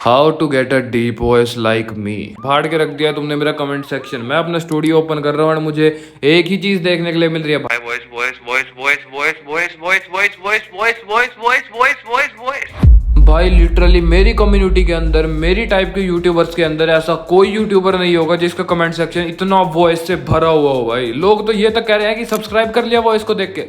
How to get a deep voice like me. फाड़ के रख दिया तुमने मेरा कमेंट सेक्शन। मैं अपना स्टूडियो ओपन कर रहा हूँ और मुझे एक ही चीज देखने के लिए मिल रही है भाई, voice voice voice voice voice voice voice voice voice voice voice voice voice voice voice. भाई लिटरली मेरी कम्युनिटी के अंदर, मेरी टाइप के यूट्यूबर्स के अंदर ऐसा कोई यूट्यूबर नहीं होगा जिसका कमेंट सेक्शन इतना वॉइस से भरा हुआ हो। भाई लोग तो ये तक कह रहे हैं कि सब्सक्राइब कर लिया वॉइस को देख के,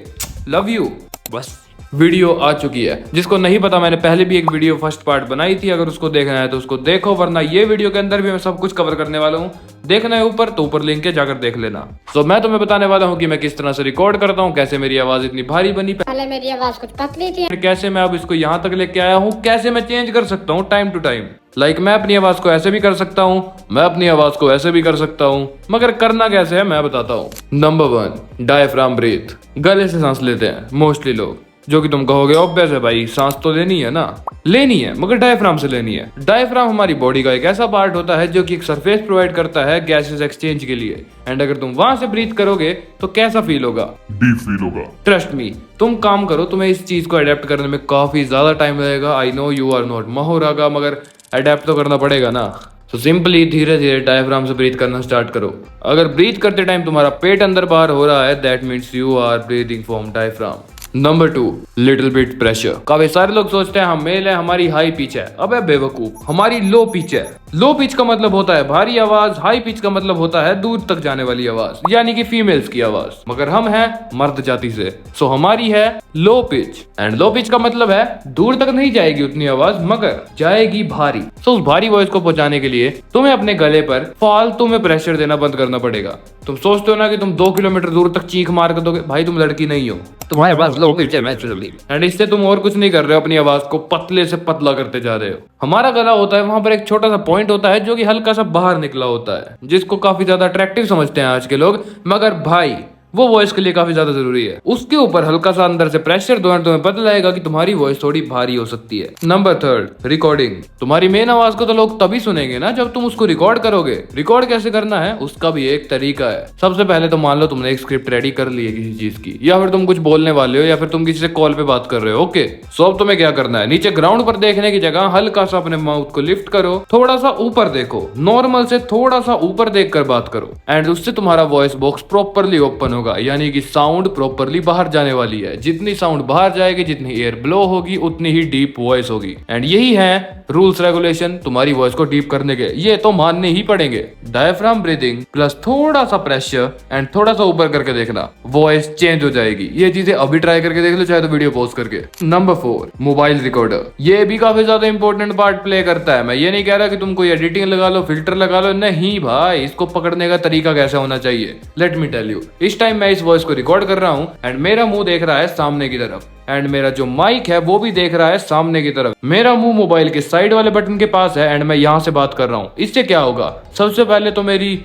लव यू। बस वीडियो आ चुकी है। जिसको नहीं पता, मैंने पहले भी एक वीडियो फर्स्ट पार्ट बनाई थी, अगर उसको देखना है तो उसको देखो, वरना ये वीडियो के अंदर भी मैं सब कुछ कवर करने वाला हूँ। देखना है ऊपर तो ऊपर लिंक है, जाकर देख लेना। तो मैं तुम्हें बताने वाला हूँ कि मैं किस तरह से रिकॉर्ड करता हूँ, कैसे मेरी आवाज इतनी भारी बनी, पहले मेरी आवाज कुछ पतली थी, कैसे मैं अब इसको यहाँ तक लेके आया हूँ, कैसे मैं चेंज कर सकता हूँ टाइम टू टाइम। लाइक मैं अपनी आवाज को ऐसे भी कर सकता हूँ, मैं अपनी आवाज को ऐसे भी कर सकता हूँ, मगर करना कैसे है मैं बताता हूँ। Number 1, diaphragm breath. गले से सांस लेते हैं मोस्टली लोग, जो कि तुम कहोगे ऑब्वियस है भाई, सांस तो लेनी है ना, लेनी है, मगर डायफ्राम से लेनी है। डायफ्राम हमारी बॉडी का एक ऐसा पार्ट होता है जो कि एक सरफेस प्रोवाइड करता है गैसेस एक्सचेंज के लिए। एंड अगर तुम वहां से ब्रीथ करोगे तो कैसा फील होगा? डीप फील होगा। ट्रस्ट मी, तुम काम करो, तुम्हें इस चीज को अडेप्ट करने में काफी ज्यादा टाइम लगेगा। I know you are not Mahoraga, मगर अडेप्ट तो करना पड़ेगा ना। तो सिंपली धीरे धीरे डायफ्राम से ब्रीथ करना स्टार्ट करो। अगर ब्रीथ करते टाइम तुम्हारा पेट अंदर बाहर हो रहा है, that means you are breathing from diaphragm. Number 2, little bit pressure. काफी सारे लोग सोचते हैं हम मेल है, हमारी हाई पिच है। अबे बेवकूफ, हमारी लो पिच है। लो पिच का मतलब होता है भारी आवाज, हाई पिच का मतलब होता है दूर तक जाने वाली आवाज, यानी कि फीमेल्स की आवाज। मगर हम हैं मर्द जाति से, सो हमारी है low pitch. And low pitch का मतलब है दूर तक नहीं जाएगी उतनी आवाज, मगर जाएगी भारी। सो उस भारी वॉइस को पहुंचाने के लिए तुम्हें अपने गले पर फालतू में प्रेशर देना बंद करना पड़ेगा। तुम सोचते हो ना कि तुम 2 किलोमीटर दूर तक चीख मार कर दोगे, भाई तुम लड़की नहीं हो, तुम्हारी आवाज लो पिच है नेचुरली। एंड इससे तुम और कुछ नहीं कर रहे हो, अपनी आवाज को पतले से पतला करते जा रहे हो। हमारा गला होता है, वहां पर एक छोटा सा पॉइंट होता है जो कि हल्का सा बाहर निकला होता है, जिसको काफी ज्यादा अट्रैक्टिव समझते हैं आज के लोग, मगर भाई वो वॉइस के लिए काफी ज्यादा जरूरी है। उसके ऊपर हल्का सा अंदर से प्रेशर दो, तुम्हें पता लगेगा कि तुम्हारी वॉइस थोड़ी भारी हो सकती है। Number 3, recording. तुम्हारी मेन आवाज को तो लोग तभी सुनेंगे ना जब तुम उसको रिकॉर्ड करोगे। रिकॉर्ड कैसे करना है उसका भी एक तरीका है। सबसे पहले तो मान लो तुमने एक स्क्रिप्ट रेडी कर ली है किसी चीज की, या फिर तुम कुछ बोलने वाले हो, या फिर तुम किसी से कॉल पे बात कर रहे हो। ओके, सो अब तुम्हें क्या करना है, नीचे ग्राउंड पर देखने की जगह हल्का सा अपने माउथ को लिफ्ट करो, थोड़ा सा ऊपर देखो, नॉर्मल से थोड़ा सा ऊपर देखकर बात करो। एंड उससे तुम्हारा वॉइस बॉक्स प्रॉपरली ओपन होगा, यानी कि साउंड प्रॉपरली बाहर जाने वाली है। जितनी साउंड बाहर जाएगी, जितनी एयर ब्लो होगी, उतनी ही डीप वॉइस होगी। एंड यही है रूल्स रेगुलेशन तुम्हारी वॉइस को डीप करने के, ये तो मानने ही पड़ेंगे। डायफ्राम ब्रीदिंग प्लस थोड़ा सा प्रेशर एंड थोड़ा सा ऊपर करके देखना, वॉइस चेंज हो जाएगी। ये चीजें अभी ट्राई करके देख लो, चाहे तो वीडियो पॉज करके। Number 4, mobile recorder. ये भी काफी ज्यादा इंपॉर्टेंट पार्ट प्ले करता है। मैं ये नहीं कह रहा कि तुम कोई एडिटिंग लगा लो, फिल्टर लगा लो, नहीं भाई, इसको पकड़ने का तरीका कैसा होना चाहिए, लेट मी टेल यू। इस टाइम मैं इस वॉइस को रिकॉर्ड कर रहा हूं एंड मेरा मुंह देख रहा है सामने की तरफ, एंड मेरा जो माइक है वो भी देख रहा है सामने की तरफ। मेरा मुंह मोबाइल के साइड वाले बटन के पास है एंड मैं यहां से बात कर रहा हूं। इससे क्या होगा, सबसे पहले तो मेरी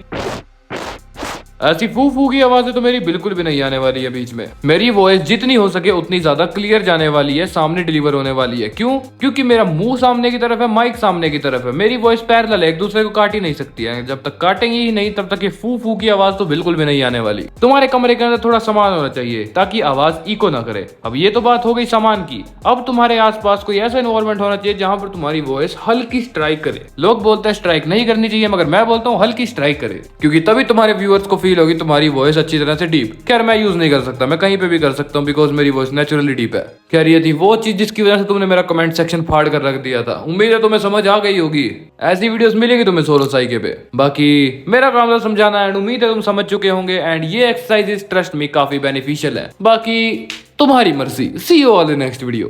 ऐसी फू फू की आवाजें तो मेरी बिल्कुल भी नहीं आने वाली है बीच में। मेरी वॉइस जितनी हो सके उतनी ज्यादा क्लियर जाने वाली है, सामने डिलीवर होने वाली है। क्यों? क्योंकि मेरा मुंह सामने की तरफ है, माइक सामने की तरफ है, मेरी वॉइस पैरेलल है, एक दूसरे को काट ही नहीं सकती है। जब तक काटेंगी ही नहीं तब तक ये फू फू की आवाज तो बिल्कुल भी नहीं आने वाली। तुम्हारे कमरे के अंदर थोड़ा सामान होना चाहिए ताकि आवाज इको ना करे। अब ये तो बात हो गई सामान की, अब तुम्हारे आसपास कोई ऐसा एनवायरमेंट होना चाहिए जहां पर तुम्हारी वॉइस हल्की स्ट्राइक करे। लोग बोलते हैं स्ट्राइक नहीं करनी चाहिए, मगर मैं बोलता हूँ हल्की स्ट्राइक करे, क्योंकि तभी तुम्हारे व्यूअर्स को फील होगी तुम्हारी वॉइस अच्छी तरह से डीप। खैर मैं यूज नहीं कर सकता, मैं कहीं पे भी कर सकता हूँ, बिकॉज मेरी वॉइस नेचुरली डीप है। खैर ये थी वो चीज जिसकी वजह से तुमने मेरा कमेंट सेक्शन फाड़ कर रख दिया था। उम्मीद है तुम्हें समझ आ गई होगी, ऐसी वीडियोस मिलेगी तुम्हें सोलो साइके पे। बाकी मेरा काम था समझाना, एंड उम्मीद है तुम समझ चुके होंगे। एंड ये एक्सरसाइजेस ट्रस्ट मी काफी बेनिफिशियल है। बाकी तुम्हारी मर्जी। See you all in next video.